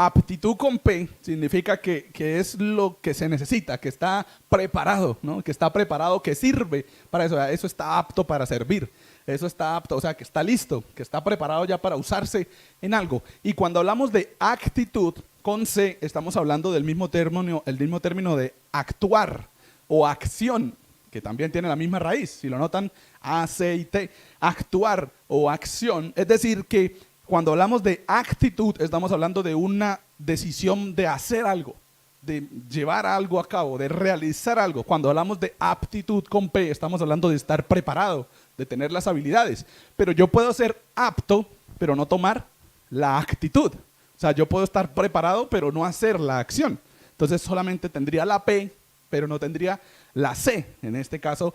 aptitud con P significa que es lo que se necesita, que está preparado, ¿no? Que está preparado, que sirve para eso. Eso está apto para servir. Eso está apto, o sea, que está listo, que está preparado ya para usarse en algo. Y cuando hablamos de actitud con C, estamos hablando del mismo término, el mismo término de actuar o acción, que también tiene la misma raíz. Si lo notan, A, C y T. Actuar o acción. Es decir, que cuando hablamos de actitud, estamos hablando de una decisión de hacer algo, de llevar algo a cabo, de realizar algo. Cuando hablamos de aptitud con P, estamos hablando de estar preparado, de tener las habilidades. Pero yo puedo ser apto, pero no tomar la actitud. O sea, yo puedo estar preparado, pero no hacer la acción. Entonces solamente tendría la P, pero no tendría la C. En este caso,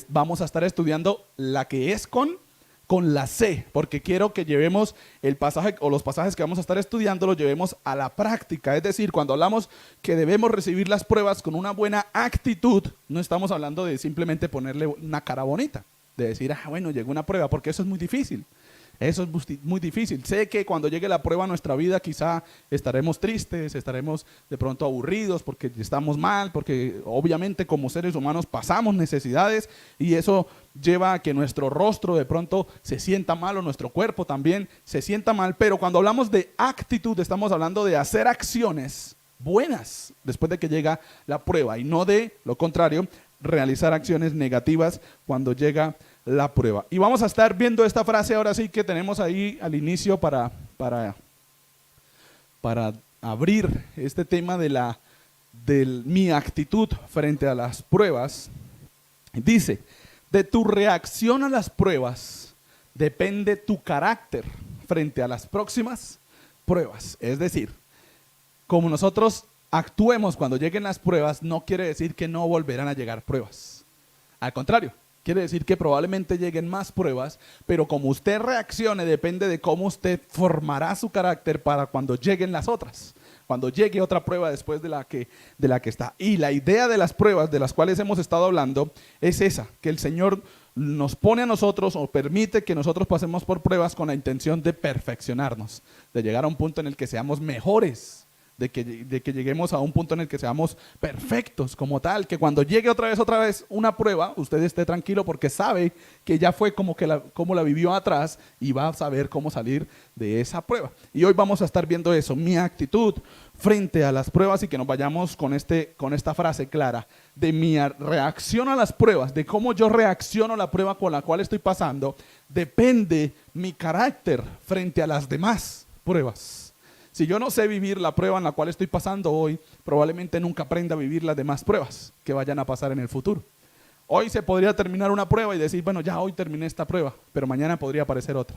vamos a estar estudiando la que es con la C, porque quiero que llevemos el pasaje o los pasajes que vamos a estar estudiando, los llevemos a la práctica. Es decir, cuando hablamos que debemos recibir las pruebas con una buena actitud, no estamos hablando de simplemente ponerle una cara bonita, de decir, bueno, llegó una prueba, porque eso es muy difícil. Eso es muy difícil. Sé que cuando llegue la prueba a nuestra vida quizá estaremos tristes, estaremos de pronto aburridos porque estamos mal, porque obviamente como seres humanos pasamos necesidades y eso lleva a que nuestro rostro de pronto se sienta mal o nuestro cuerpo también se sienta mal. Pero cuando hablamos de actitud estamos hablando de hacer acciones buenas después de que llega la prueba y no de lo contrario, realizar acciones negativas cuando llega la prueba. Y vamos a estar viendo esta frase ahora sí que tenemos ahí al inicio para abrir este tema de mi actitud frente a las pruebas. Dice, de tu reacción a las pruebas depende tu carácter frente a las próximas pruebas. Es decir, como nosotros actuemos cuando lleguen las pruebas, no quiere decir que no volverán a llegar pruebas. Al contrario, quiere decir que probablemente lleguen más pruebas, pero como usted reaccione depende de cómo usted formará su carácter para cuando lleguen las otras. Cuando llegue otra prueba después de la que está. Y la idea de las pruebas de las cuales hemos estado hablando es esa, que el Señor nos pone a nosotros o permite que nosotros pasemos por pruebas con la intención de perfeccionarnos, de llegar a un punto en el que seamos mejores. De que lleguemos a un punto en el que seamos perfectos como tal, que cuando llegue otra vez una prueba, usted esté tranquilo porque sabe que ya fue como la vivió atrás y va a saber cómo salir de esa prueba. Y hoy vamos a estar viendo eso, mi actitud frente a las pruebas y que nos vayamos con esta frase clara de mi reacción a las pruebas, de cómo yo reacciono a la prueba con la cual estoy pasando, depende mi carácter frente a las demás pruebas. Si yo no sé vivir la prueba en la cual estoy pasando hoy, probablemente nunca aprenda a vivir las demás pruebas que vayan a pasar en el futuro. Hoy se podría terminar una prueba y decir, bueno, ya hoy terminé esta prueba, pero mañana podría aparecer otra.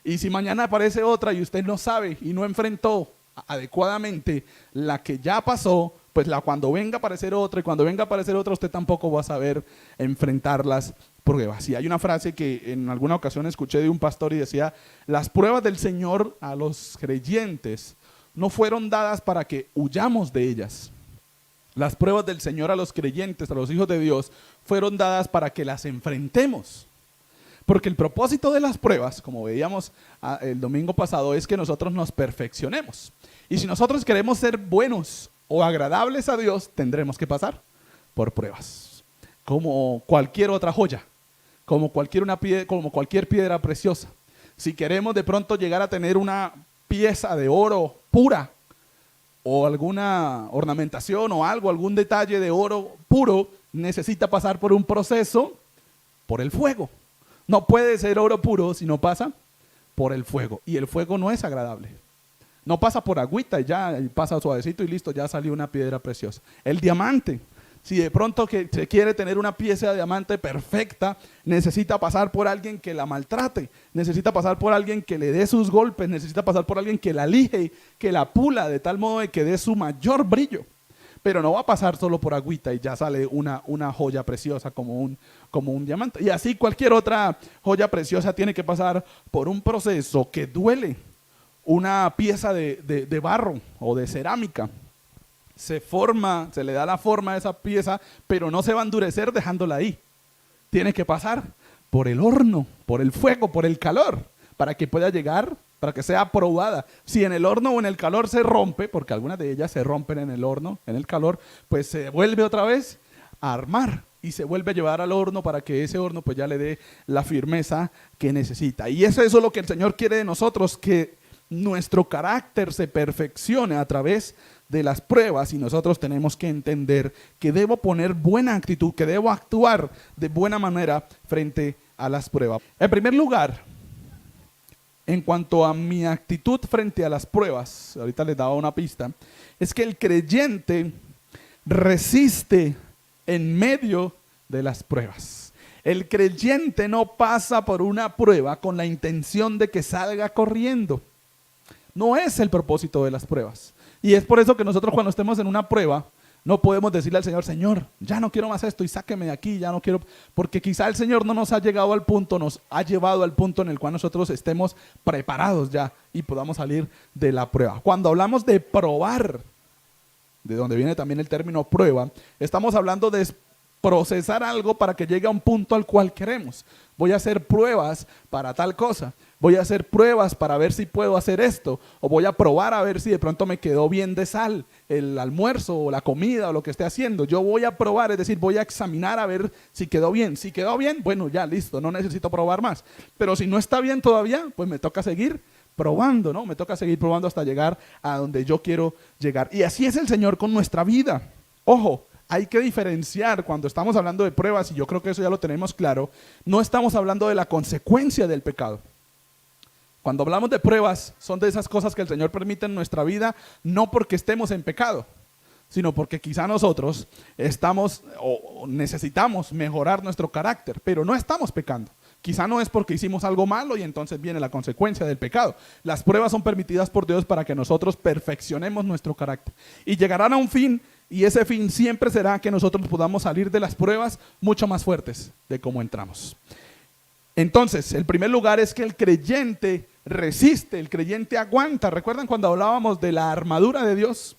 Y si mañana aparece otra y usted no sabe y no enfrentó adecuadamente la que ya pasó, pues cuando venga a aparecer otra y cuando venga a aparecer otra, usted tampoco va a saber enfrentar las pruebas. Y hay una frase que en alguna ocasión escuché de un pastor y decía, las pruebas del Señor a los creyentes no fueron dadas para que huyamos de ellas. Las pruebas del Señor a los creyentes, a los hijos de Dios, fueron dadas para que las enfrentemos. Porque el propósito de las pruebas, como veíamos el domingo pasado, es que nosotros nos perfeccionemos. Y si nosotros queremos ser buenos o agradables a Dios, tendremos que pasar por pruebas. Como cualquier otra joya, como cualquier piedra preciosa. Si queremos de pronto llegar a tener una pieza de oro pura o alguna ornamentación o algún detalle de oro puro, necesita pasar por un proceso, por el fuego. No puede ser oro puro si no pasa por el fuego. Y el fuego no es agradable. No pasa por agüita y ya pasa suavecito y listo, ya salió una piedra preciosa. El diamante, si de pronto que se quiere tener una pieza de diamante perfecta, necesita pasar por alguien que la maltrate, necesita pasar por alguien que le dé sus golpes, necesita pasar por alguien que la lije, que la pula de tal modo de que dé su mayor brillo. Pero no va a pasar solo por agüita y ya sale una joya preciosa como un diamante. Y así cualquier otra joya preciosa tiene que pasar por un proceso que duele. Una pieza de barro o de cerámica se le da la forma a esa pieza, pero no se va a endurecer dejándola ahí. Tiene que pasar por el horno, por el fuego, por el calor, para que pueda llegar para que sea aprobada. Si en el horno o en el calor se rompe, porque algunas de ellas se rompen en el horno, en el calor, pues se vuelve otra vez a armar y se vuelve a llevar al horno para que ese horno pues ya le dé la firmeza que necesita. Y eso es lo que el Señor quiere de nosotros, que nuestro carácter se perfeccione a través de las pruebas, y nosotros tenemos que entender que debo poner buena actitud, que debo actuar de buena manera frente a las pruebas. En primer lugar, en cuanto a mi actitud frente a las pruebas, ahorita les daba una pista, es que el creyente resiste en medio de las pruebas. El creyente no pasa por una prueba con la intención de que salga corriendo. No es el propósito de las pruebas. Y es por eso que nosotros, cuando estemos en una prueba, no podemos decirle al Señor: Señor, ya no quiero más esto y sáqueme de aquí, ya no quiero, porque quizá el Señor no nos ha llegado al punto, nos ha llevado al punto en el cual nosotros estemos preparados ya y podamos salir de la prueba. Cuando hablamos de probar, de donde viene también el término prueba, estamos hablando de procesar algo para que llegue a un punto al cual queremos. Voy a hacer pruebas para tal cosa, voy a hacer pruebas para ver si puedo hacer esto, o voy a probar a ver si de pronto me quedó bien de sal el almuerzo o la comida o lo que esté haciendo. Yo voy a probar, es decir, voy a examinar a ver si quedó bien. Si quedó bien, bueno, ya listo, no necesito probar más. Pero si no está bien todavía, pues me toca seguir probando, ¿no? Me toca seguir probando hasta llegar a donde yo quiero llegar. Y así es el Señor con nuestra vida. Ojo, hay que diferenciar cuando estamos hablando de pruebas, y yo creo que eso ya lo tenemos claro. No estamos hablando de la consecuencia del pecado. Cuando hablamos de pruebas, son de esas cosas que el Señor permite en nuestra vida, no porque estemos en pecado, sino porque quizá nosotros estamos o necesitamos mejorar nuestro carácter, pero no estamos pecando. Quizá no es porque hicimos algo malo y entonces viene la consecuencia del pecado. Las pruebas son permitidas por Dios para que nosotros perfeccionemos nuestro carácter. Y llegarán a un fin, y ese fin siempre será que nosotros podamos salir de las pruebas mucho más fuertes de cómo entramos. Entonces, el primer lugar es que el creyente resiste, el creyente aguanta. ¿Recuerdan cuando hablábamos de la armadura de Dios?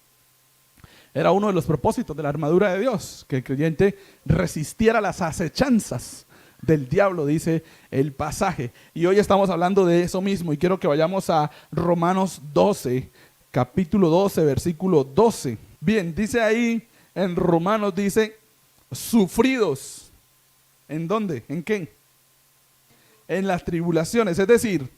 Era uno de los propósitos de la armadura de Dios, que el creyente resistiera las acechanzas del diablo, dice el pasaje. Y hoy estamos hablando de eso mismo, y quiero que vayamos a Romanos 12, capítulo 12, versículo 12. Bien, dice ahí en Romanos, dice, sufridos. ¿En dónde? ¿En qué? En las tribulaciones. Es decir,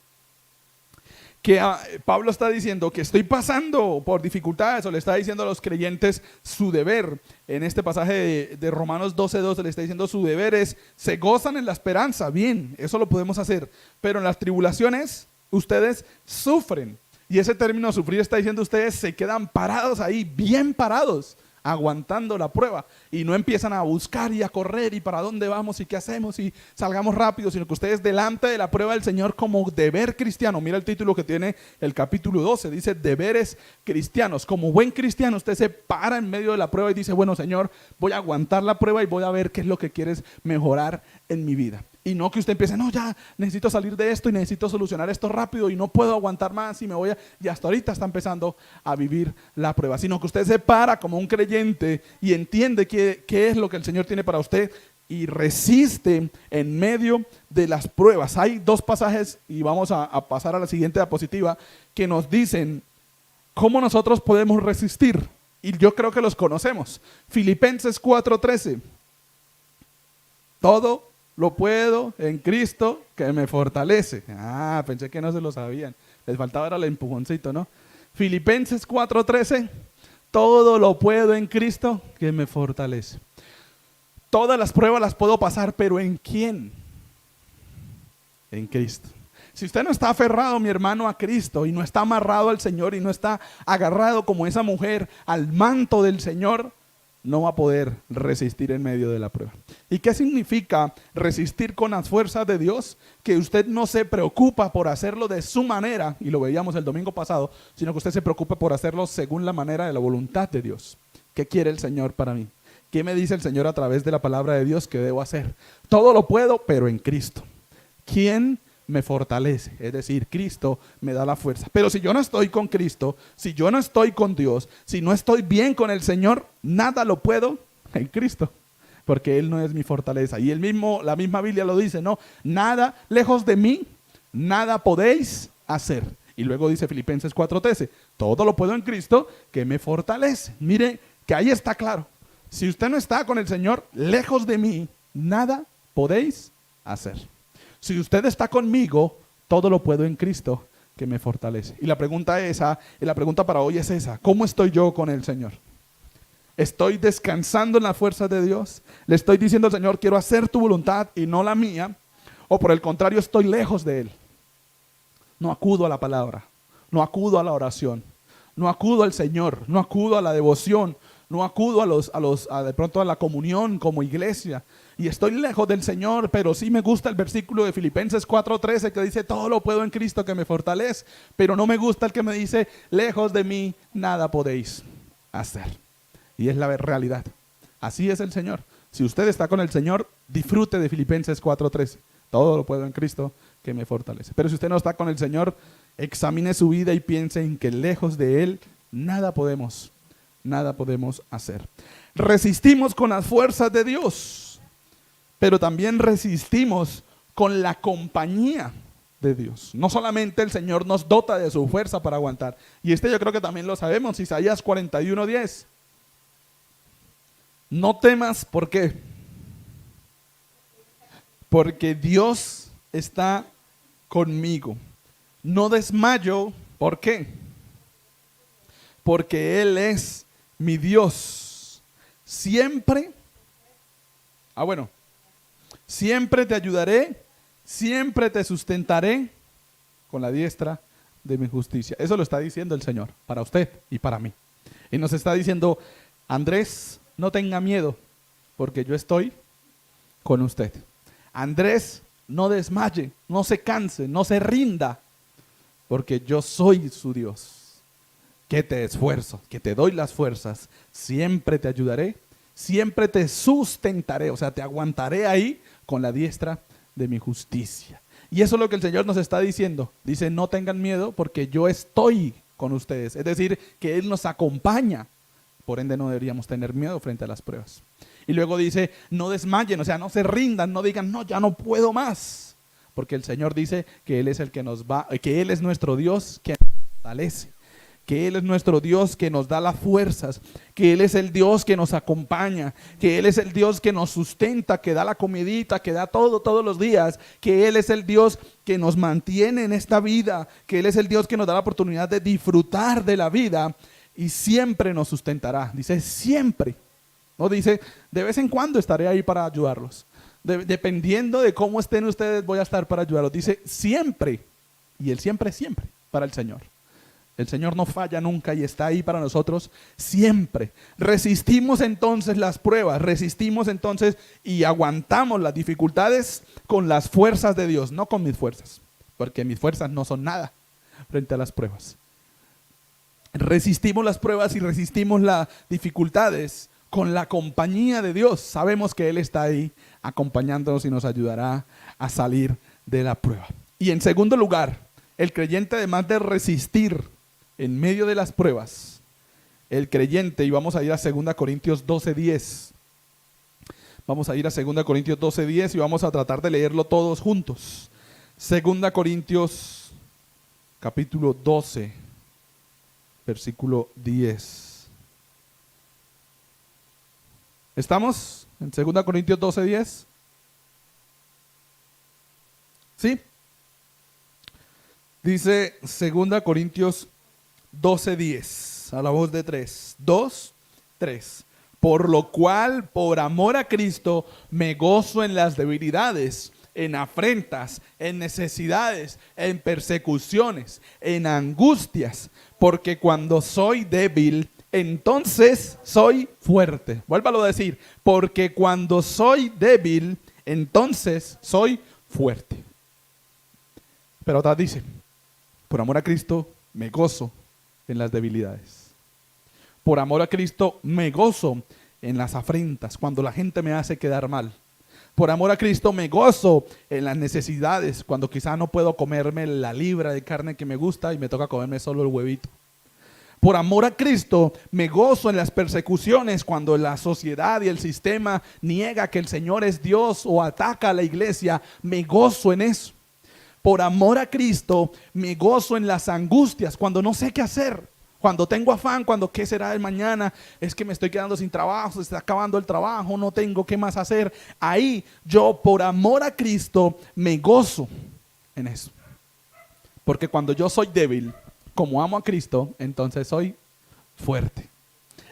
que Pablo está diciendo que estoy pasando por dificultades, o le está diciendo a los creyentes su deber. En este pasaje de Romanos 12:12 le está diciendo su deber es: se gozan en la esperanza. Bien, eso lo podemos hacer, pero en las tribulaciones ustedes sufren. Y ese término sufrir está diciendo ustedes se quedan parados ahí, bien parados, aguantando la prueba, y no empiezan a buscar y a correr y para dónde vamos y qué hacemos y salgamos rápido, sino que ustedes delante de la prueba del Señor, como deber cristiano. Mira el título que tiene el capítulo 12, dice deberes cristianos. Como buen cristiano, usted se para en medio de la prueba y dice: bueno, Señor, voy a aguantar la prueba y voy a ver qué es lo que quieres mejorar en mi vida. Y no que usted empiece: no, ya necesito salir de esto y necesito solucionar esto rápido y no puedo aguantar más y me voy a... Y hasta ahorita está empezando a vivir la prueba. Sino que usted se para como un creyente y entiende qué es lo que el Señor tiene para usted y resiste en medio de las pruebas. Hay dos pasajes, y vamos a pasar a la siguiente diapositiva, que nos dicen cómo nosotros podemos resistir. Y yo creo que los conocemos. Filipenses 4:13. Todo lo puedo en Cristo que me fortalece. Ah, pensé que no se lo sabían. Les faltaba ahora el empujoncito, ¿no? Filipenses 4:13. Todo lo puedo en Cristo que me fortalece. Todas las pruebas las puedo pasar, pero ¿en quién? En Cristo. Si usted no está aferrado, mi hermano, a Cristo, y no está amarrado al Señor, y no está agarrado como esa mujer al manto del Señor, no va a poder resistir en medio de la prueba. ¿Y qué significa resistir con las fuerzas de Dios? Que usted no se preocupa por hacerlo de su manera, y lo veíamos el domingo pasado, sino que usted se preocupa por hacerlo según la manera de la voluntad de Dios. ¿Qué quiere el Señor para mí? ¿Qué me dice el Señor a través de la palabra de Dios que debo hacer? Todo lo puedo, pero en Cristo. ¿Quién me fortalece? Es decir, Cristo me da la fuerza. Pero si yo no estoy con Cristo, si yo no estoy con Dios, si no estoy bien con el Señor, nada lo puedo en Cristo, porque Él no es mi fortaleza. Y la misma Biblia lo dice, ¿no? Nada lejos de mí, nada podéis hacer. Y luego dice Filipenses 4:13, todo lo puedo en Cristo que me fortalece. Mire que ahí está claro. Si usted no está con el Señor, lejos de mí, nada podéis hacer. Si usted está conmigo, todo lo puedo en Cristo que me fortalece. Y la pregunta para hoy es esa: ¿cómo estoy yo con el Señor? ¿Estoy descansando en las fuerzas de Dios? ¿Le estoy diciendo al Señor, quiero hacer tu voluntad y no la mía? ¿O por el contrario, estoy lejos de Él? No acudo a la palabra, no acudo a la oración, no acudo al Señor, no acudo a la devoción, no acudo de pronto a la comunión como iglesia, y estoy lejos del Señor. Pero sí me gusta el versículo de Filipenses 4:13 que dice, todo lo puedo en Cristo que me fortalece, pero no me gusta el que me dice, lejos de mí nada podéis hacer. Y es la realidad, así es el Señor. Si usted está con el Señor, disfrute de Filipenses 4:13, todo lo puedo en Cristo que me fortalece. Pero si usted no está con el Señor, examine su vida y piense en que lejos de Él nada podemos hacer. Resistimos con las fuerzas de Dios, pero también resistimos con la compañía de Dios. No solamente el Señor nos dota de su fuerza para aguantar, y yo creo que también lo sabemos, Isaías 41:10. No temas, ¿por qué? Porque Dios está conmigo. No desmayo, ¿por qué? Porque Él es mi Dios. Siempre te ayudaré, siempre te sustentaré con la diestra de mi justicia. Eso lo está diciendo el Señor para usted y para mí. Y nos está diciendo, Andrés, no tenga miedo, porque yo estoy con usted. Andrés, no desmaye, no se canse, no se rinda, porque yo soy su Dios, que te esfuerzo, que te doy las fuerzas, siempre te ayudaré, siempre te sustentaré, o sea, te aguantaré ahí con la diestra de mi justicia. Y eso es lo que el Señor nos está diciendo. Dice, no tengan miedo porque yo estoy con ustedes. Es decir, que Él nos acompaña. Por ende no deberíamos tener miedo frente a las pruebas. Y luego dice, no desmayen, o sea, no se rindan, no digan, no, ya no puedo más. Porque el Señor dice que Él es el que que Él es nuestro Dios que nos fortalece, que Él es nuestro Dios que nos da las fuerzas, que Él es el Dios que nos acompaña, que Él es el Dios que nos sustenta, que da la comidita, que da todo todos los días, que Él es el Dios que nos mantiene en esta vida, que Él es el Dios que nos da la oportunidad de disfrutar de la vida y siempre nos sustentará. Dice siempre, no dice de vez en cuando estaré ahí para ayudarlos. Dependiendo de cómo estén ustedes voy a estar para ayudarlos. Dice siempre, y el siempre es siempre para el Señor. El Señor no falla nunca y está ahí para nosotros siempre. Resistimos entonces las pruebas, resistimos entonces y aguantamos las dificultades con las fuerzas de Dios, no con mis fuerzas, porque mis fuerzas no son nada frente a las pruebas. Resistimos las pruebas y resistimos las dificultades con la compañía de Dios. Sabemos que Él está ahí acompañándonos y nos ayudará a salir de la prueba. Y en segundo lugar, el creyente, además de resistir en medio de las pruebas, el creyente, y vamos a ir a 2 Corintios 12:10. Vamos a ir a 2 Corintios 12:10 y vamos a tratar de leerlo todos juntos. 2 Corintios capítulo 12, versículo 10. ¿Estamos en 2 Corintios 12:10? ¿Sí? Dice 2 Corintios 12:10, a la voz de 3. 2, 3. Por lo cual, por amor a Cristo, me gozo en las debilidades, en afrentas, en necesidades, en persecuciones, en angustias, porque cuando soy débil, entonces soy fuerte. Vuélvalo a decir, porque cuando soy débil, entonces soy fuerte. Pero atrás dice, por amor a Cristo me gozo en las debilidades. Por amor a Cristo me gozo en las afrentas, cuando la gente me hace quedar mal. Por amor a Cristo me gozo en las necesidades, cuando quizá no puedo comerme la libra de carne que me gusta y me toca comerme solo el huevito. Por amor a Cristo me gozo en las persecuciones, cuando la sociedad y el sistema niega que el Señor es Dios o ataca a la iglesia, me gozo en eso. por amor a Cristo, me gozo en las angustias, cuando no sé qué hacer, cuando tengo afán, cuando qué será de mañana, es que me estoy quedando sin trabajo, se está acabando el trabajo, no tengo qué más hacer. Ahí yo por amor a Cristo me gozo en eso. Porque cuando yo soy débil, como amo a Cristo, entonces soy fuerte.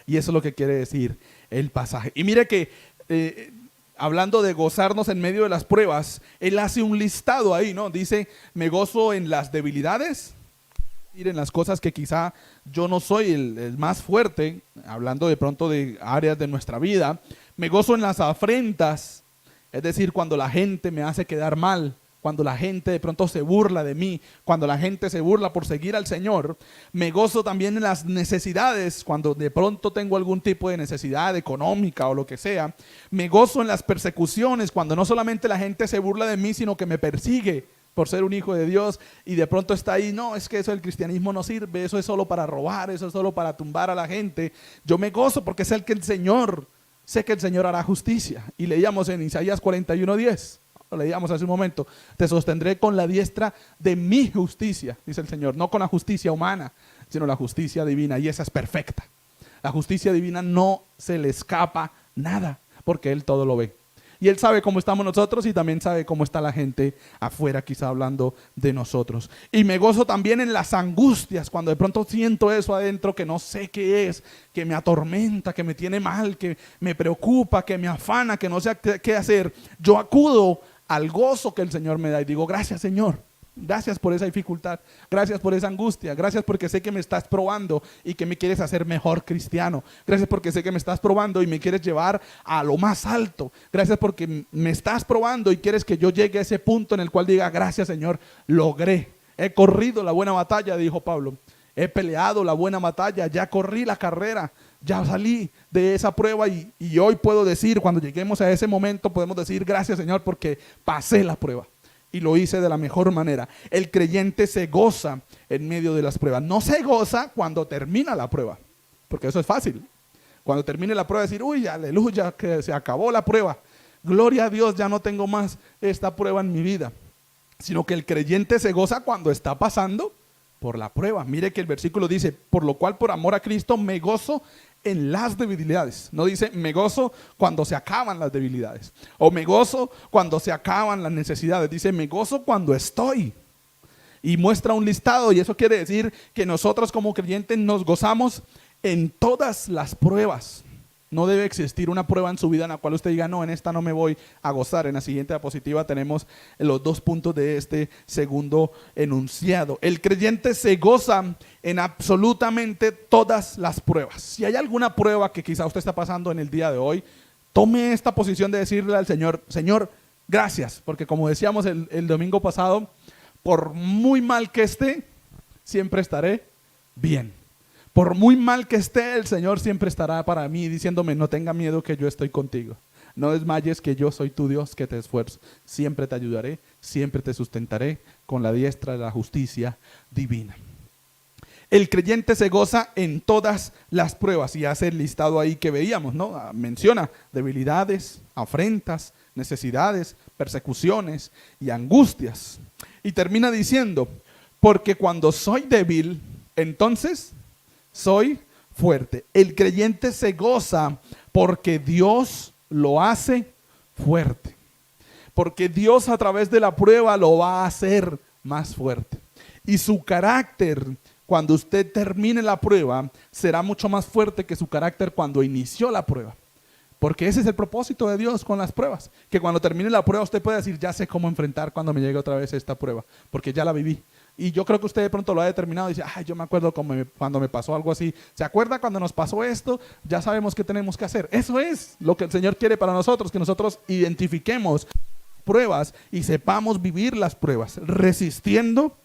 Y eso es lo que quiere decir el pasaje. Y mire que hablando de gozarnos en medio de las pruebas, él hace un listado ahí, ¿no? Dice, me gozo en las debilidades, en las cosas que quizá yo no soy el más fuerte, hablando de pronto de áreas de nuestra vida. Me gozo en las afrentas, es decir, cuando la gente me hace quedar mal, cuando la gente de pronto se burla de mí, cuando la gente se burla por seguir al Señor. Me gozo también en las necesidades, cuando de pronto tengo algún tipo de necesidad económica o lo que sea. Me gozo en las persecuciones, cuando no solamente la gente se burla de mí, sino que me persigue por ser un hijo de Dios y de pronto está ahí, no, es que eso del cristianismo no sirve, eso es solo para robar, eso es solo para tumbar a la gente. Yo me gozo porque sé que el Señor hará justicia. Y leíamos en Isaías 41:10. Lo leíamos hace un momento, te sostendré con la diestra de mi justicia, dice el Señor, no con la justicia humana, sino la justicia divina, y esa es perfecta. La justicia divina no se le escapa nada, porque Él todo lo ve. Y Él sabe cómo estamos nosotros y también sabe cómo está la gente afuera, quizá hablando de nosotros. Y me gozo también en las angustias, cuando de pronto siento eso adentro que no sé qué es, que me atormenta, que me tiene mal, que me preocupa, que me afana, que no sé qué hacer. Yo acudo al gozo que el Señor me da y digo, gracias Señor, gracias por esa dificultad, gracias por esa angustia, gracias porque sé que me estás probando y que me quieres hacer mejor cristiano, gracias porque sé que me estás probando y me quieres llevar a lo más alto, gracias porque me estás probando y quieres que yo llegue a ese punto en el cual diga, gracias Señor, logré, he corrido la buena batalla, dijo Pablo, he peleado la buena batalla, ya corrí la carrera, ya salí de esa prueba y hoy puedo decir, cuando lleguemos a ese momento, podemos decir gracias Señor porque pasé la prueba y lo hice de la mejor manera. El creyente se goza en medio de las pruebas, no se goza cuando termina la prueba, porque eso es fácil. Cuando termine la prueba decir, uy, aleluya, que se acabó la prueba, gloria a Dios, ya no tengo más esta prueba en mi vida. Sino que el creyente se goza cuando está pasando por la prueba. Mire que el versículo dice, por lo cual por amor a Cristo me gozo en las debilidades. No dice me gozo cuando se acaban las debilidades o me gozo cuando se acaban las necesidades. Dice me gozo cuando estoy. Y muestra un listado, y eso quiere decir que nosotros como creyentes nos gozamos en todas las pruebas. No debe existir una prueba en su vida en la cual usted diga, no, en esta no me voy a gozar. En la siguiente diapositiva tenemos los 2 puntos de este segundo enunciado. El creyente se goza en absolutamente todas las pruebas. Si hay alguna prueba que quizá usted está pasando en el día de hoy, tome esta posición de decirle al Señor, Señor, gracias, porque como decíamos el domingo pasado, por muy mal que esté, siempre estaré bien. Por muy mal que esté, el Señor siempre estará para mí diciéndome, no tenga miedo que yo estoy contigo. No desmayes que yo soy tu Dios que te esfuerzo. Siempre te ayudaré, siempre te sustentaré con la diestra de la justicia divina. El creyente se goza en todas las pruebas y hace el listado ahí que veíamos, ¿no? Menciona debilidades, afrentas, necesidades, persecuciones y angustias. Y termina diciendo, porque cuando soy débil, entonces soy fuerte. El creyente se goza porque Dios lo hace fuerte. Porque Dios a través de la prueba lo va a hacer más fuerte. Y su carácter, cuando usted termine la prueba, será mucho más fuerte que su carácter cuando inició la prueba. Porque ese es el propósito de Dios con las pruebas. Que cuando termine la prueba usted pueda decir, ya sé cómo enfrentar cuando me llegue otra vez esta prueba. Porque ya la viví. Y yo creo que usted de pronto lo ha determinado y dice, ay, yo me acuerdo cuando me pasó algo así. ¿Se acuerda cuando nos pasó esto? Ya sabemos qué tenemos que hacer. Eso es lo que el Señor quiere para nosotros, que nosotros identifiquemos pruebas y sepamos vivir las pruebas, resistiendo,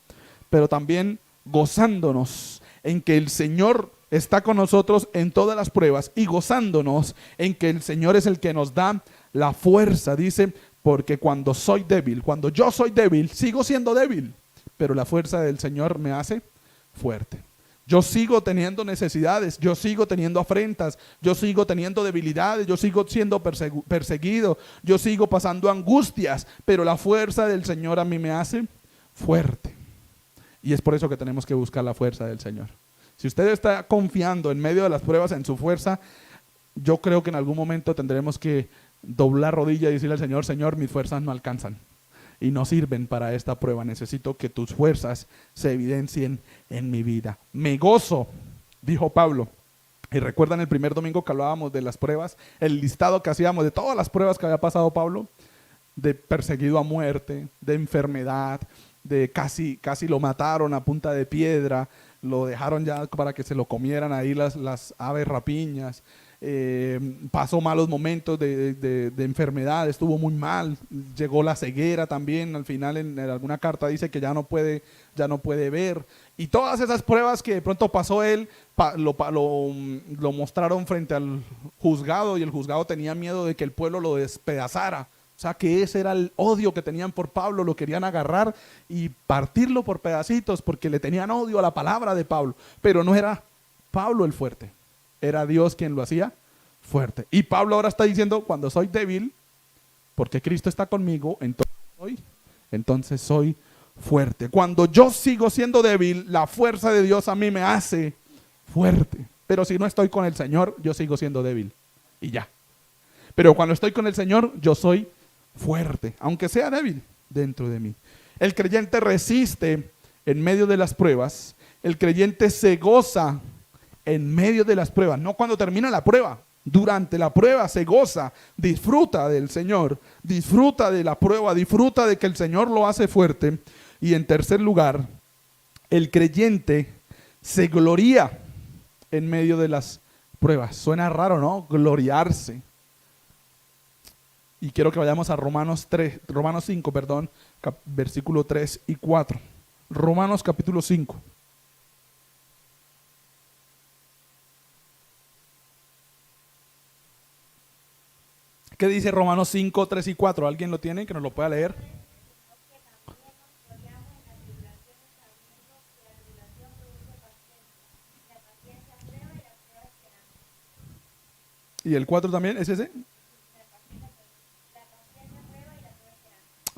pero también gozándonos en que el Señor está con nosotros en todas las pruebas y gozándonos en que el Señor es el que nos da la fuerza. Dice, porque cuando soy débil, cuando yo soy débil, sigo siendo débil, pero la fuerza del Señor me hace fuerte. Yo sigo teniendo necesidades, yo sigo teniendo afrentas, yo sigo teniendo debilidades, yo sigo siendo perseguido, yo sigo pasando angustias, pero la fuerza del Señor a mí me hace fuerte. Y es por eso que tenemos que buscar la fuerza del Señor. Si usted está confiando en medio de las pruebas en su fuerza, yo creo que en algún momento tendremos que doblar rodilla y decirle al Señor: Señor, mis fuerzas no alcanzan y no sirven para esta prueba. Necesito que tus fuerzas se evidencien en mi vida. Me gozo, dijo Pablo. Y recuerdan el primer domingo que hablábamos de las pruebas, el listado que hacíamos de todas las pruebas que había pasado Pablo, de perseguido a muerte, de enfermedad, de casi lo mataron a punta de piedra, lo dejaron ya para que se lo comieran ahí las aves rapiñas, pasó malos momentos de enfermedad, estuvo muy mal, llegó la ceguera también, al final en alguna carta dice que ya no puede ver, y todas esas pruebas que de pronto pasó él, lo mostraron frente al juzgado, y el juzgado tenía miedo de que el pueblo lo despedazara. O sea, que ese era el odio que tenían por Pablo, lo querían agarrar y partirlo por pedacitos porque le tenían odio a la palabra de Pablo. Pero no era Pablo el fuerte, era Dios quien lo hacía fuerte. Y Pablo ahora está diciendo: cuando soy débil, porque Cristo está conmigo, entonces soy fuerte. Cuando yo sigo siendo débil, la fuerza de Dios a mí me hace fuerte. Pero si no estoy con el Señor, yo sigo siendo débil y ya. Pero cuando estoy con el Señor, yo soy fuerte, aunque sea débil dentro de mí. El creyente resiste en medio de las pruebas. El creyente se goza en medio de las pruebas, no cuando termina la prueba. Durante la prueba se goza, disfruta del Señor, disfruta de la prueba, disfruta de que el Señor lo hace fuerte. Y en tercer lugar, el creyente se gloría en medio de las pruebas. Suena raro, ¿no? Gloriarse. Y quiero que vayamos a Romanos 5, versículo 3 y 4. Romanos capítulo 5. ¿Qué dice Romanos 5, 3 y 4? ¿Alguien lo tiene que nos lo pueda leer? ¿Y el 4 también es ese?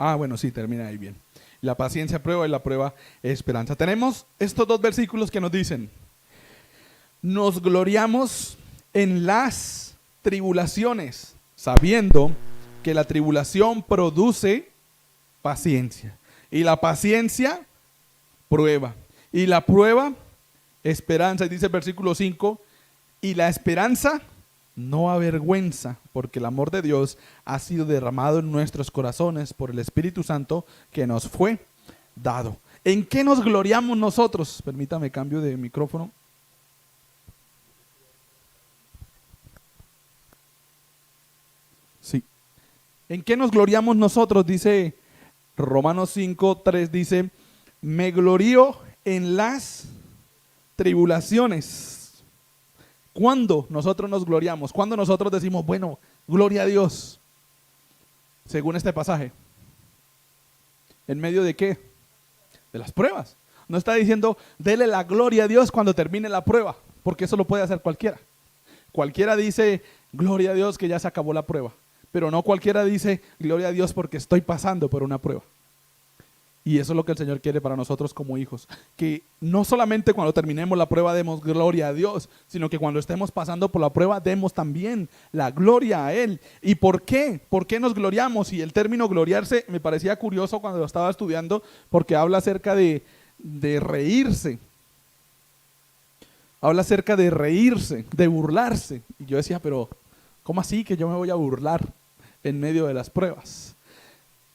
Ah, bueno, sí, termina ahí bien. La paciencia prueba y la prueba esperanza. Tenemos estos dos versículos que nos dicen: nos gloriamos en las tribulaciones, sabiendo que la tribulación produce paciencia. Y la paciencia, prueba. Y la prueba, esperanza. Y dice el versículo 5, y la esperanza no avergüenza, porque el amor de Dios ha sido derramado en nuestros corazones por el Espíritu Santo que nos fue dado. ¿En qué nos gloriamos nosotros? Permítame, cambio de micrófono. Sí. ¿En qué nos gloriamos nosotros? Dice Romanos 5, 3, dice: me glorío en las tribulaciones. ¿Cuándo nosotros nos gloriamos? ¿Cuándo nosotros decimos: bueno, gloria a Dios? Según este pasaje. ¿En medio de qué? De las pruebas. No está diciendo: dele la gloria a Dios cuando termine la prueba, porque eso lo puede hacer cualquiera. Cualquiera dice: gloria a Dios que ya se acabó la prueba. Pero no cualquiera dice: gloria a Dios porque estoy pasando por una prueba. Y eso es lo que el Señor quiere para nosotros como hijos, que no solamente cuando terminemos la prueba demos gloria a Dios, sino que cuando estemos pasando por la prueba demos también la gloria a Él. ¿Y por qué? ¿Por qué nos gloriamos? Y el término gloriarse me parecía curioso cuando lo estaba estudiando, porque habla acerca de reírse. Habla acerca de reírse, de burlarse. Y yo decía: pero ¿cómo así que yo me voy a burlar en medio de las pruebas?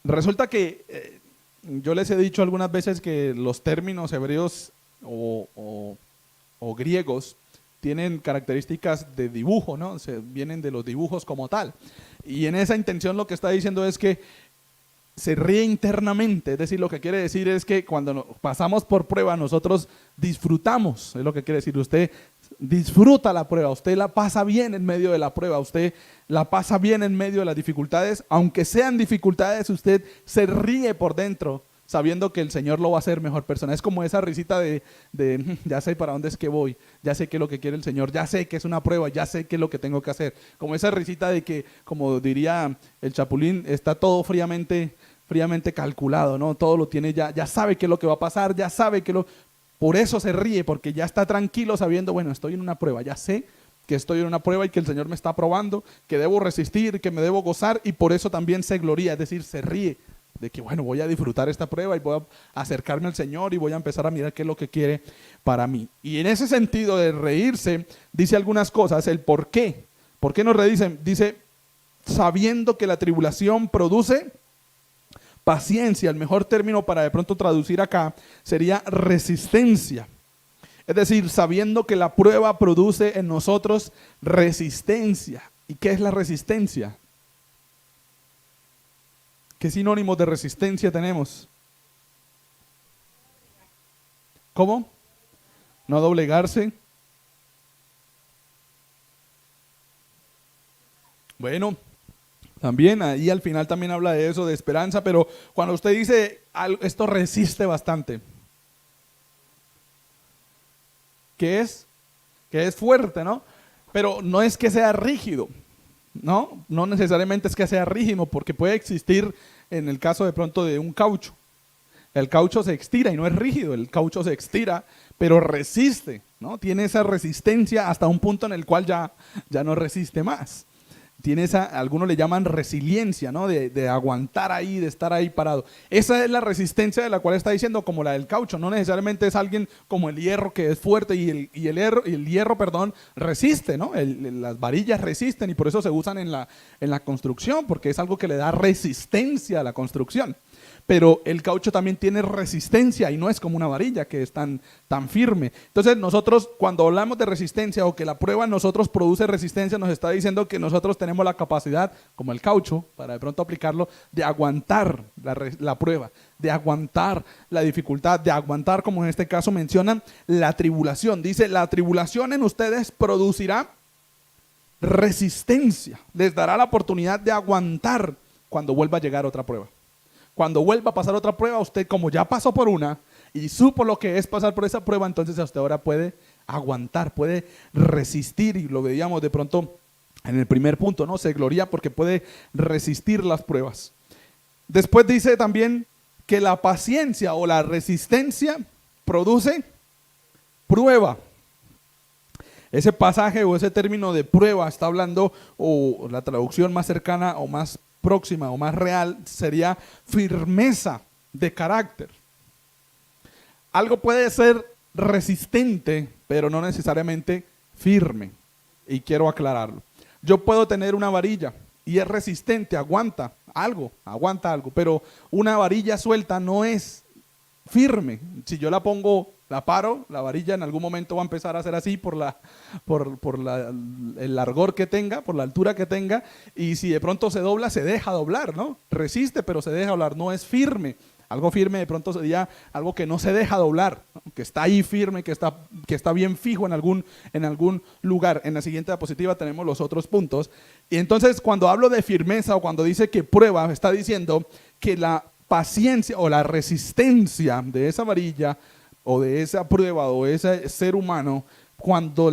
Resulta que yo les he dicho algunas veces que los términos hebreos o griegos tienen características de dibujo, ¿no? Vienen de los dibujos como tal. Y en esa intención lo que está diciendo es que se ríe internamente, es decir, lo que quiere decir es que cuando pasamos por prueba nosotros disfrutamos, es lo que quiere decir. Usted disfruta la prueba, usted la pasa bien en medio de la prueba, usted la pasa bien en medio de las dificultades, aunque sean dificultades, usted se ríe por dentro, sabiendo que el Señor lo va a hacer mejor persona. Es como esa risita de ya sé para dónde es que voy, ya sé qué es lo que quiere el Señor, ya sé que es una prueba, ya sé qué es lo que tengo que hacer. Como esa risita de que, como diría el Chapulín, está todo fríamente fríamente calculado, ¿no? Todo lo tiene ya sabe qué es lo que va a pasar, ya sabe por eso se ríe, porque ya está tranquilo sabiendo, bueno, estoy en una prueba, ya sé que estoy en una prueba y que el Señor me está probando, que debo resistir, que me debo gozar, y por eso también se gloría, es decir, se ríe de que, bueno, voy a disfrutar esta prueba y voy a acercarme al Señor y voy a empezar a mirar qué es lo que quiere para mí. Y en ese sentido de reírse, dice algunas cosas, el por qué. ¿Por qué nos redicen? Dice, sabiendo que la tribulación produce paciencia. El mejor término para de pronto traducir acá sería resistencia. Es decir, sabiendo que la prueba produce en nosotros resistencia. ¿Y qué es la resistencia? ¿Qué sinónimos de resistencia tenemos? ¿Cómo? No doblegarse. Bueno, también ahí al final también habla de eso, de esperanza, pero cuando usted dice esto resiste bastante, ¿qué es? Que es fuerte, ¿no? Pero no es que sea rígido. No necesariamente es que sea rígido, porque puede existir en el caso de pronto de un caucho. El caucho se estira y no es rígido, el caucho se estira, pero resiste, ¿no? Tiene esa resistencia hasta un punto en el cual ya no resiste más. Tiene algunos le llaman resiliencia, ¿no? De aguantar ahí, de estar ahí parado. Esa es la resistencia de la cual está diciendo, como la del caucho. No necesariamente es alguien como el hierro, que es fuerte, y el hierro, resiste, ¿no? Las varillas resisten, y por eso se usan en la construcción, porque es algo que le da resistencia a la construcción. Pero el caucho también tiene resistencia y no es como una varilla que es tan firme. Entonces nosotros, cuando hablamos de resistencia, o que la prueba en nosotros produce resistencia, nos está diciendo que nosotros tenemos la capacidad, como el caucho, para de pronto aplicarlo, de aguantar la prueba, de aguantar la dificultad, de aguantar, como en este caso mencionan, la tribulación. Dice, la tribulación en ustedes producirá resistencia, les dará la oportunidad de aguantar cuando vuelva a llegar otra prueba. Cuando vuelva a pasar otra prueba, usted, como ya pasó por una y supo lo que es pasar por esa prueba, entonces usted ahora puede aguantar, puede resistir, y lo veíamos de pronto en el primer punto, ¿no? Se gloria porque puede resistir las pruebas. Después dice también que la paciencia o la resistencia produce prueba. Ese pasaje o ese término de prueba está hablando, o la traducción más cercana o más próxima o más real sería firmeza de carácter. Algo puede ser resistente, pero no necesariamente firme, y quiero aclararlo. Yo puedo tener una varilla y es resistente, aguanta algo, pero una varilla suelta no es firme. Si yo la pongo, la paro, la varilla en algún momento va a empezar a hacer así por el largor que tenga, por la altura que tenga, y si de pronto se dobla, se deja doblar, ¿no? Resiste, pero se deja doblar, no es firme. Algo firme de pronto sería algo que no se deja doblar, ¿no? Que está ahí firme, que está bien fijo en algún lugar. En la siguiente diapositiva tenemos los otros puntos. Y entonces, cuando hablo de firmeza, o cuando dice que prueba, está diciendo que la paciencia o la resistencia de esa varilla, o de esa prueba, o de ese ser humano, cuando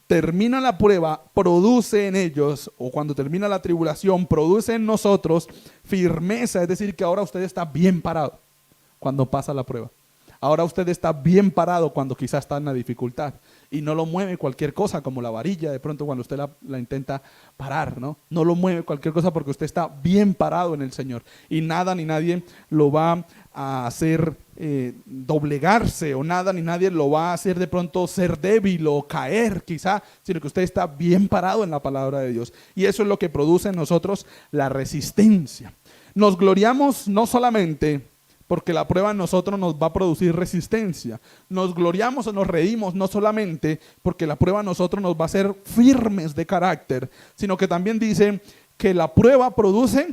termina la prueba, produce en ellos, o cuando termina la tribulación, produce en nosotros firmeza. Es decir, que ahora usted está bien parado cuando pasa la prueba. Ahora usted está bien parado cuando quizás está en la dificultad, y no lo mueve cualquier cosa, como la varilla de pronto cuando usted la intenta parar, ¿no? No lo mueve cualquier cosa, porque usted está bien parado en el Señor, y nada ni nadie lo va a hacer doblegarse, o nada ni nadie lo va a hacer de pronto ser débil o caer quizá, sino que usted está bien parado en la palabra de Dios, y eso es lo que produce en nosotros la resistencia. Nos gloriamos no solamente porque la prueba en nosotros nos va a producir resistencia. Nos gloriamos o nos reímos no solamente porque la prueba en nosotros nos va a hacer firmes de carácter, sino que también dice que la prueba produce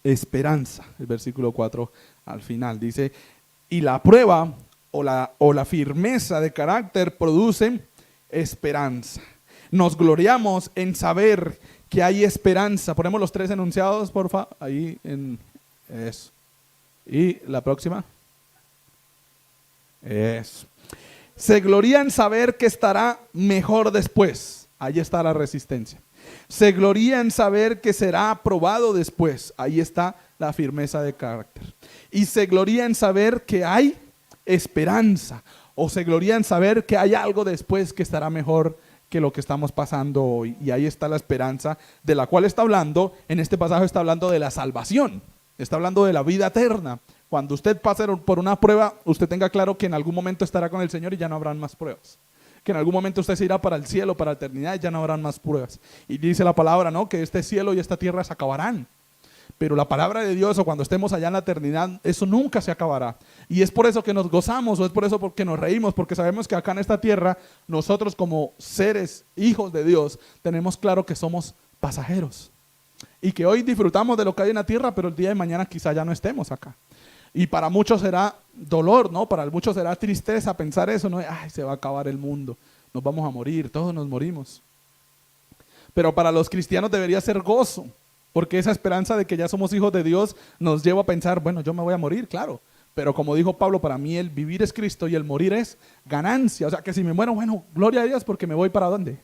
esperanza. El versículo 4 al final dice, y la prueba o la firmeza de carácter produce esperanza. Nos gloriamos en saber que hay esperanza. Ponemos los 3 enunciados, porfa, ahí en eso. Y la próxima. Eso. Se gloría en saber que estará mejor después. Ahí está la resistencia. Se gloría en saber que será aprobado después. Ahí está la firmeza de carácter. Y se gloría en saber que hay esperanza. O se gloría en saber que hay algo después que estará mejor que lo que estamos pasando hoy. Y ahí está la esperanza de la cual está hablando. En este pasaje está hablando de la salvación. Está hablando de la vida eterna. Cuando usted pase por una prueba, usted tenga claro que en algún momento estará con el Señor y ya no habrán más pruebas. Que en algún momento usted se irá para el cielo, para la eternidad, y ya no habrán más pruebas. Y dice la palabra, ¿no?, que este cielo y esta tierra se acabarán. Pero la palabra de Dios, o cuando estemos allá en la eternidad, eso nunca se acabará. Y es por eso que nos gozamos, o es por eso porque nos reímos, porque sabemos que acá en esta tierra, nosotros como seres, hijos de Dios, tenemos claro que somos pasajeros. Y que hoy disfrutamos de lo que hay en la tierra, pero el día de mañana quizá ya no estemos acá. Y para muchos será dolor, ¿no? Para muchos será tristeza pensar eso, ¿no? Ay, se va a acabar el mundo, nos vamos a morir, todos nos morimos. Pero para los cristianos debería ser gozo, porque esa esperanza de que ya somos hijos de Dios nos lleva a pensar, bueno, yo me voy a morir, claro. Pero como dijo Pablo, para mí el vivir es Cristo y el morir es ganancia. O sea, que si me muero, bueno, gloria a Dios, porque me voy ¿para dónde?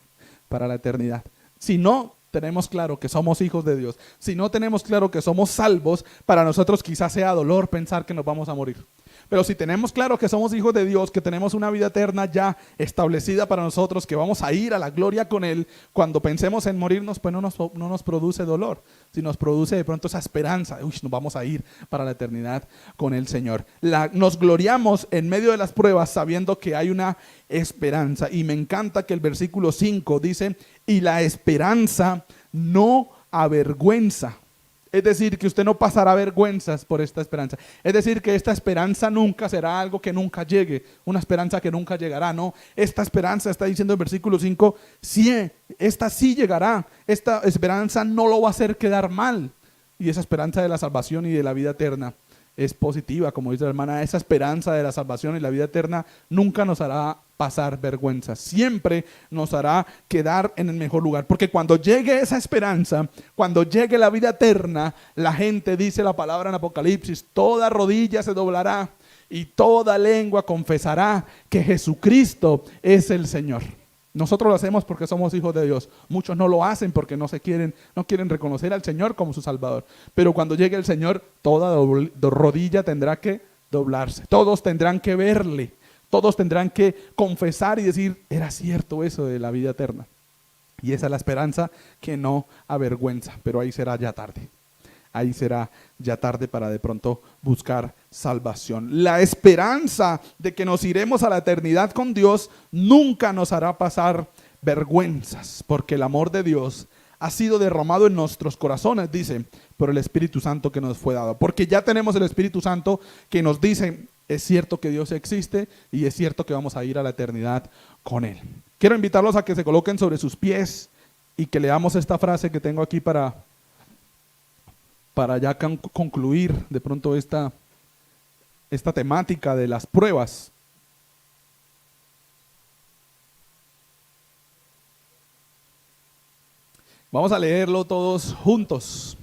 Para la eternidad. Si no tenemos claro que somos hijos de Dios, si no tenemos claro que somos salvos, para nosotros quizás sea dolor pensar que nos vamos a morir. Pero si tenemos claro que somos hijos de Dios, que tenemos una vida eterna ya establecida para nosotros, que vamos a ir a la gloria con Él, cuando pensemos en morirnos, pues no nos produce dolor, sino nos produce de pronto esa esperanza, uy, nos vamos a ir para la eternidad con el Señor. Nos gloriamos en medio de las pruebas sabiendo que hay una esperanza. Y me encanta que el versículo 5 dice, y la esperanza no avergüenza. Es decir, que usted no pasará vergüenzas por esta esperanza. Es decir, que esta esperanza nunca será algo que nunca llegue, una esperanza que nunca llegará, no. Esta esperanza, está diciendo el versículo 5, sí, esta sí llegará. Esta esperanza no lo va a hacer quedar mal. Y esa esperanza de la salvación y de la vida eterna es positiva, como dice la hermana. Esa esperanza de la salvación y la vida eterna nunca nos hará pasar vergüenza, siempre nos hará quedar en el mejor lugar, porque cuando llegue esa esperanza, cuando llegue la vida eterna, la gente, dice la palabra en Apocalipsis, toda rodilla se doblará y toda lengua confesará que Jesucristo es el Señor. Nosotros lo hacemos porque somos hijos de Dios. Muchos no lo hacen porque no quieren reconocer al Señor como su Salvador. Pero cuando llegue el Señor, toda rodilla tendrá que doblarse. Todos tendrán que verle. Todos tendrán que confesar y decir, era cierto eso de la vida eterna. Y esa es la esperanza que no avergüenza. Pero ahí será ya tarde. Ahí será ya tarde para de pronto buscar salvación. La esperanza de que nos iremos a la eternidad con Dios nunca nos hará pasar vergüenzas, porque el amor de Dios ha sido derramado en nuestros corazones, dice, por el Espíritu Santo que nos fue dado. Porque ya tenemos el Espíritu Santo que nos dice, es cierto que Dios existe y es cierto que vamos a ir a la eternidad con Él. Quiero invitarlos a que se coloquen sobre sus pies y que leamos esta frase que tengo aquí para ya concluir de pronto esta temática de las pruebas. Vamos a leerlo todos juntos,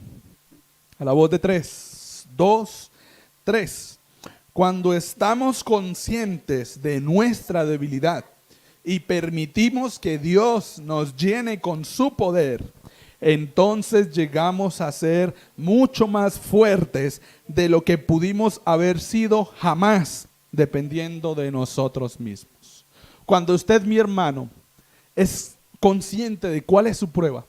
a la voz de 3, 2, 3. Cuando estamos conscientes de nuestra debilidad y permitimos que Dios nos llene con su poder, entonces llegamos a ser mucho más fuertes de lo que pudimos haber sido jamás, dependiendo de nosotros mismos. Cuando usted, mi hermano, es consciente de cuál es su prueba,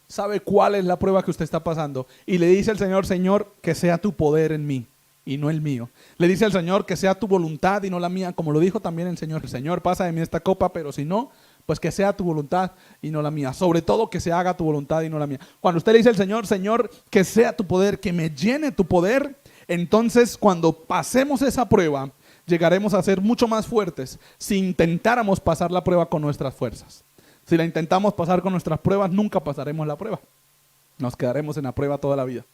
sabe cuál es la prueba que usted está pasando y le dice al Señor, Señor, que sea tu poder en mí y no el mío. Le dice al Señor que sea tu voluntad y no la mía, como lo dijo también el Señor, pasa de mí esta copa, pero si no, pues que sea tu voluntad y no la mía. Sobre todo que se haga tu voluntad y no la mía. Cuando usted le dice al Señor, Señor, que sea tu poder, que me llene tu poder, entonces cuando pasemos esa prueba, llegaremos a ser mucho más fuertes si intentáramos pasar la prueba con nuestras fuerzas. Si la intentamos pasar con nuestras pruebas, nunca pasaremos la prueba. Nos quedaremos en la prueba toda la vida.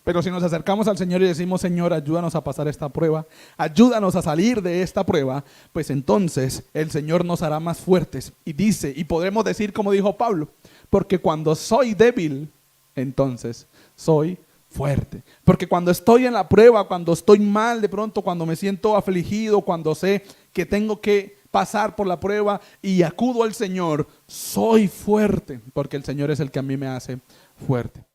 Pero si nos acercamos al Señor y decimos, Señor, ayúdanos a pasar esta prueba, ayúdanos a salir de esta prueba, pues entonces el Señor nos hará más fuertes. Y dice, y podremos decir como dijo Pablo, porque cuando soy débil, entonces soy fuerte. Porque cuando estoy en la prueba, cuando estoy mal de pronto, cuando me siento afligido, cuando sé que tengo que pasar por la prueba y acudo al Señor, soy fuerte, porque el Señor es el que a mí me hace fuerte.